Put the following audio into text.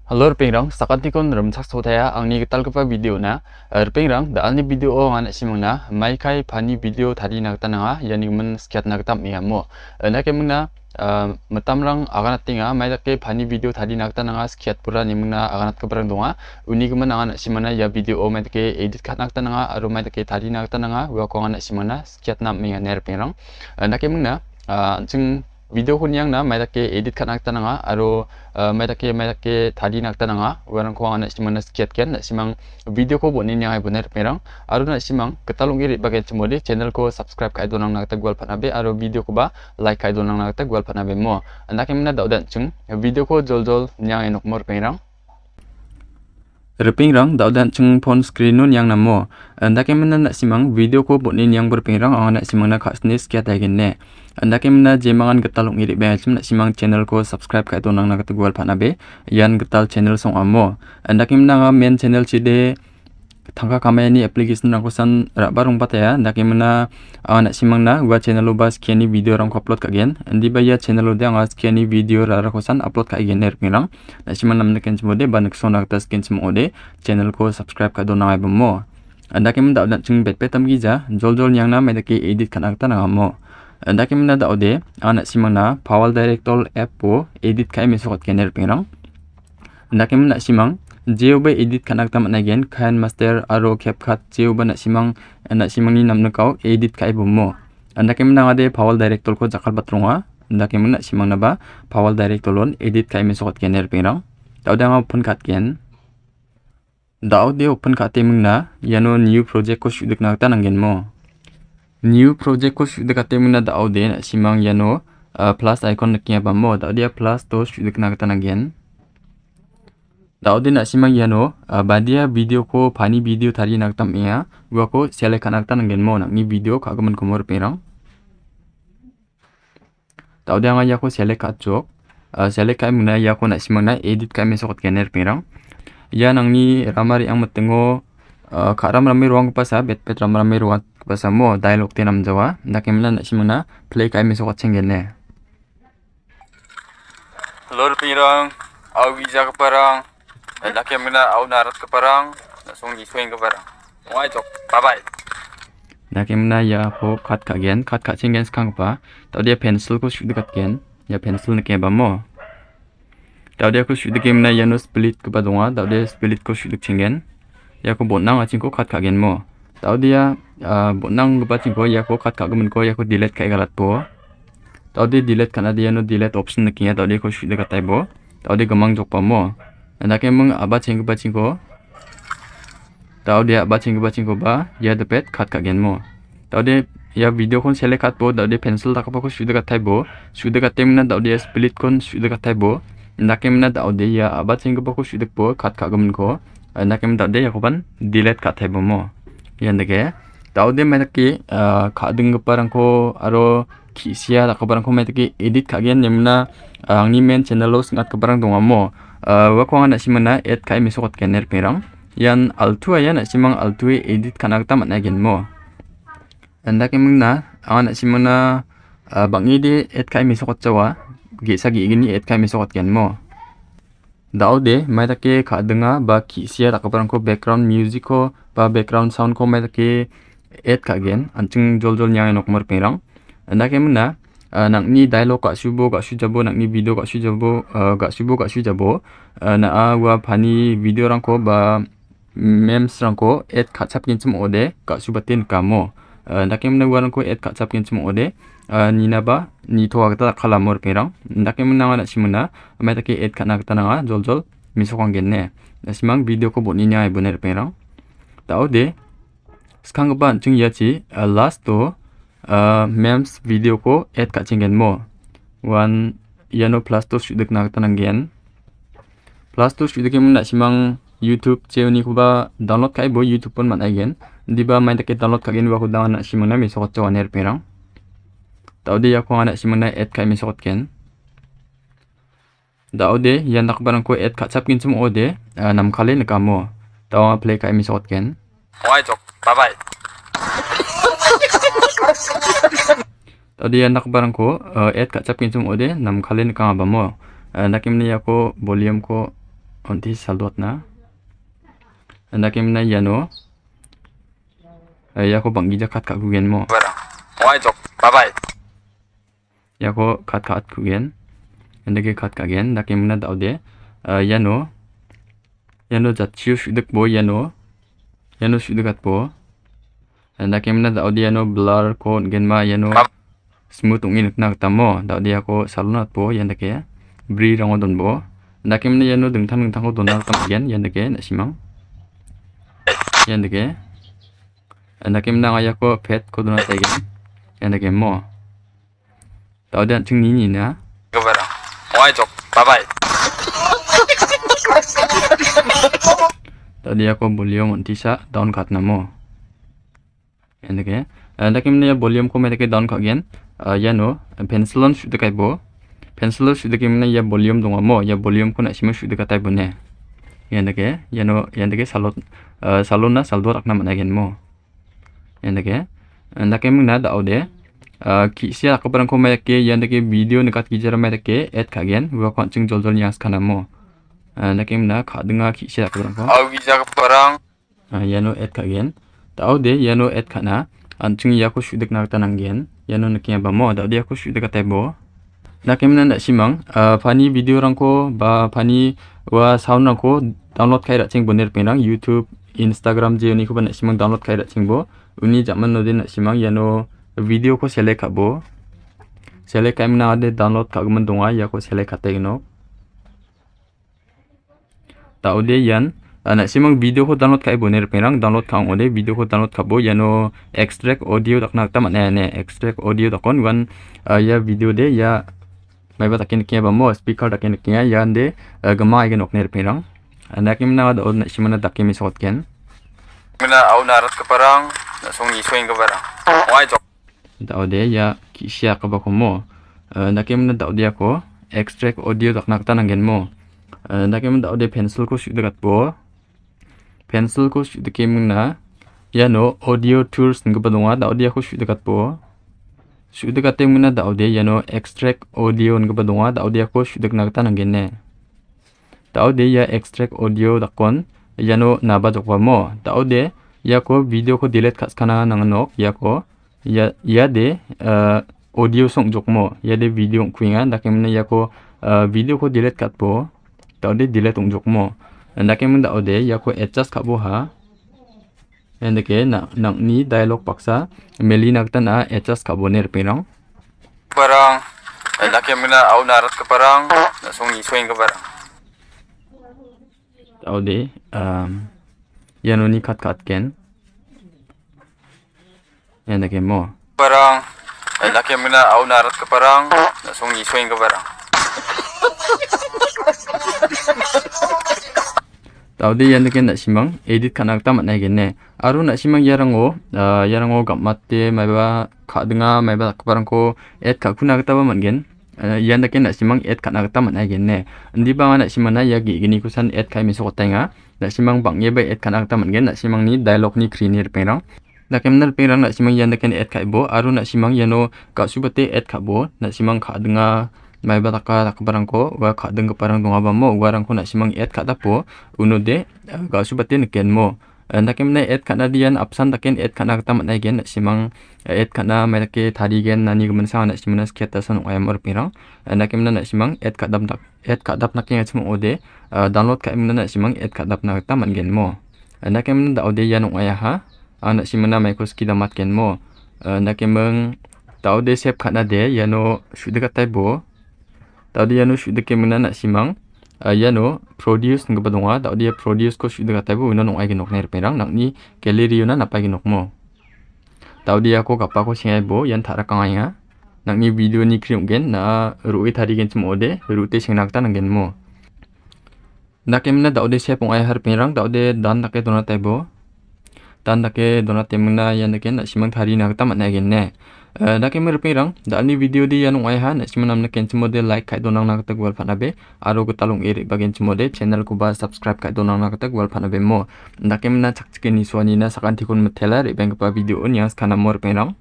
Halo Rpingrang, sakantikon remsak sodaya angni gitalgipa video na Rpingrang dalni video ngana simangna maikai pani video tadi nagtananga yani men skiat nagtam miyamo nakemna matamrang aganat tinga maidake pani video tadi nagtananga skiat pura nimna aganat kabrang donga unigman angana simana ya video maidake edit kat nagtananga aro maidake tadi nagtananga wa ko ngana simana skiat nam miya Rpingrang nakemna jing video kunyang na maidake edit kat nagtananga aro maidake tadi nagtananga warang ko ana simang skiat ken na simang video ko bonin yang ai boner perang aro na simang ketalungi bagai cemodi channel ko subscribe kai donang nagta gwal panabe aro video ko ba like kai donang nagta gwal panabe mo anake mina daudan chung video ko jol nyang ai nokmor perang Rpingrang daudan chung phone screen nun yang namo andake mina na simang video ko bonin yang berpingrang angana simang na khasni skiat ai genne andake mina jemangan getal ngiri be na simang channel ko subscribe kai donang nagta gwal panabe yan getal channel song amo andake mina nga main channel chide tangka kamani application rangko san rabarung pataya andake mina ana simang na wa channel lo bas kiani video rang upload kagen andi baya channel lo dang as kiani video rara ko san upload ka igen Rpingrang na simang namne ken chmode banak sonak tas ken chmode channel ko subscribe ka donang ai bomo andake mina daudan chung betpe tam gija jol nyang na medake edit kanak ta na mo andake mina daude ana simang na Powal Director app po edit kai mesokot ken Rpingrang andake mina simang Jeoba edit kanak tam nagen Kain Master aro CapCut jeoba na simang ni namna kau edit kai bomo andake mina ngade Powal Director ko jakal batronga andake mina simang na ba Powal Director lon edit kai mesokot ken Rpingrang dauda nga open kat ken daude open kate mingna yano new project ko shuduk nakta nangen mo new project ko shuduk kate mingna daude na simang yano plus icon naknya bamo daude plus to shuduk nakta nangen daude na simang yano badia video ko pani video tari nagtam ya gua ko select kanakta nangen mo nang ni video kagaman komor Rpingrang daude anga ya ko select kachok select kai muna ya ko na simang na edit kai mesokot ken Rpingrang ya nang ni ramari ang matengo karam rami ruang pasa bet rami ruang pasa mo dialog te nam jawa nakemla na simang na play kai mesokot chengen Halo Rpingrang au visa keparang laki mina au narat keparang langsung disuing keparang wai jok bye bye laki mina ya ko kat cingen skang pa tau dia pencil ko shoot kat gen ya pencil nake ba mo tau dia ko shoot ke mina ya no split ke badonga tau dia split ko shoot cingen ya ko bonang acing ko kat gen mo tau dia bonang ke cing ko ya ko kat gemen ko ya ko delete kai galat po tau dia delete kana dia no delete option nake ya tau dia ko shoot kat tai bo tau dia gemang jok pa mo andake mung aba cing ko tau dia aba cing ko ba ya depet kat ka gen mo tau dia ya video kon select kat bo tau dia pencil tak pa ko shoot kat tai bo shoot kat temna tau dia split kon shoot kat tai bo andake mna tau dia ya aba cing ko shoot bo kat ka gemen ko andake mna tau dia ya ko ban delete kat tai bo mo yandake tau dia medake ka ding parang ko aro kisia tak parang ko medake edit ka gen nemna angni main channel lo singat ka parang donga mo wakwang na simana et kai mesokot ken Rpingrang yan altu aya na simang altu edit kanak ta matna gen mo andake mingna ana simana bangi de et kai mesokot jawa ge sagi igini et kai mesokot gen mo daude maitake kadenga ba kisia takaparang ko background music ko ba background sound ko maitake et ka gen anching jol nyang nokmor Rpingrang andake mingna nang ni dialog ka subo nang ni video ka sujabo na wa pani video rangko ba memes rangko et kachap kin chum ode ka subatin kamo nakem na warang ko et kachap kin chum ode nina ba ni to agta khalamor Rpingrang nakem na ngana simuna maitake et kana gta nanga jol misokang genne nasimang video ko boni nya ibone Rpingrang taude skang ba chung yachi last to memes video ko add ka cingen mo one yano plus to shuduk nak tanang gen plus to shuduk em na simang YouTube cheoni ko ba download kai bo YouTube pon man again di ba main take download ka gen wa ko dang na simang na mi sokot chawan Rpingrang taude ya ko na simang na add kai mi sokot ken daude yan nak barang ko add ka chap kin chum ode nam khale na kamo tawa play kai mi sokot ken wai jok bye bye tadi anak barang ko add ka chapkin sum ode nam khalen ka ba mo nakim ni ako volume ko onti salotna. Nakem na yano. Yako banggi kat kugen mo. Barang. Wai jok. Bye bye. Yako kat kugen. Endake kat kagen. Nakem na daude. Yano. Yano jatchiu shudak bo yano. Yano shudakat bo. Nakem na daude yano blur ko genma yano. Smooth ungin nak tamo. Daude yako salonat bo yandake. Bri rangodon bo. Nakem na yano dengtang ko donar tamagen yandake nasimang. Yandake. Nakem na ngaya ko pet ko donar tagen. Yandake mo. Daude anting nini na. Gabara. Wai jok. Bye bye. Tadi aku volume antisa down kat namo. Yandake. Nakem na volume ko metake down kagen. Yano pencilon sudah kai bo. Pencil sudah kem na ya volume dong mo. Ya volume ko na sima sudah katai bune. Yandake. Yandake salona saldo rakna managen mo. Yandake. Nakem na daude. Kisia aku barang ko metake yandake video nekat kijara metake add kagen. Gua kancing jol-jol yang sekarang mo. Nakem na kadanga kisia aku barang ko. Bisa barang. Yano add kagen. Daude yano add kana. Anjing ya aku sudah nak tananggen. Yano nakinya bamo. Daude aku sudah katai bo. Nakem na simang. Pani video rangko ba pani wa sound rangko download kai racing bener penang YouTube, Instagram je ni ko ban simang download kai racing bo. Uni zaman no den simang yano video ko select kabo. Select kai na ade download kagman donga ya ko select katai no. Daude yan nak simang video ko download kai bener penang download kang ode video ko download kabo yano extract audio tak nak tamat ne extract audio takon wan ya video de ya mai ba takin kia ba mo speaker takin kia yande gama igen okner pirang nakim na da on simana takim isot ken mina au narat ka parang na song ni soing ka parang wai jok da ode ya kisia ka ba ko mo nakim na da ode ko extract audio tak nak tanangen mo nakim da ode pencil ko sudah kat bo pencil ko sudah kem na ya no audio tools ng ba donga da ode ko sudah kat bo sudah kata mana daude yano extract audio ng badonga daude ako sudah nagta nanggenne daude ya extract audio dakon yano naba jokwa mo daude ya ko video ko delete kaskana nanganok ya ko ya de audio song jokmo ya de video kuinga dakemna ya ko video ko delete katbo daude delete ung jokmo dakemna daude ya ko adjust kabo ha Yandake nak ni dialog paksa meli nakta na adjust kaboner pinang parang nakem na au narat ka parang na song ni soing ka parang daude yano ni kat ken yandake mo parang nakem na au narat ka parang na song ni soing ka parang daude yandake na simang edit kanak tamat na genne aru na simang yarango gammatte maiba kadinga maiba kaparangko add ka kuna gata ba mangen yandake na simang add kanak tamat na genne ndi banga na simana ya gini kusan add kai miso kotenga na simang bangye ba add kanak tamat gen na simang ni dialog ni krinir pengrang na kemnal pengrang na simang yandake add kai bo aru na simang yano ka subate add ka bo na simang kadinga mai ba taka barangko wa kadeng parang donga ba mo warangko na simang add kada po unode ga subate ken mo nakem na add kana dian apsan taken add kana tamat na gen na simang add kana mai take thari gen nani gumen sa na simana sketa son ayam or pirang nakem na simang add kadap naken simang ode download ka imna na simang add kadap na tamat gen mo nakem na ode yan aya ha ana simana mai ko skida mat gen mo nakem ta ode save kana de yano sudah katai bo tadi yano sudah kemana nak simang yano produce ng badonga tadi ya produce ko sudah kata bu nong ay ginok na perang nak ni gallery na napai ginok mo tadi ako kapa ko singai bo yan thara kangay nga nak ni video ni kriung gen na ruwi thari gen cimo ode rute sing nakta nang gen mo nakemna daude se pong ay har perang daude dan take dona taibo dan take dona temna yan gen na simang thari nakta mat na gen ne Dake merpirang dani video di yanung ayah na simanam na kenci mode like kai donang nakatag wal panabe aro gutalung iri bagen mode channel ko ba subscribe kai donang nakatag wal panabe mo dake mena chakchike ni swani na sakantikun metela ri bang pa video on yang skana morpirang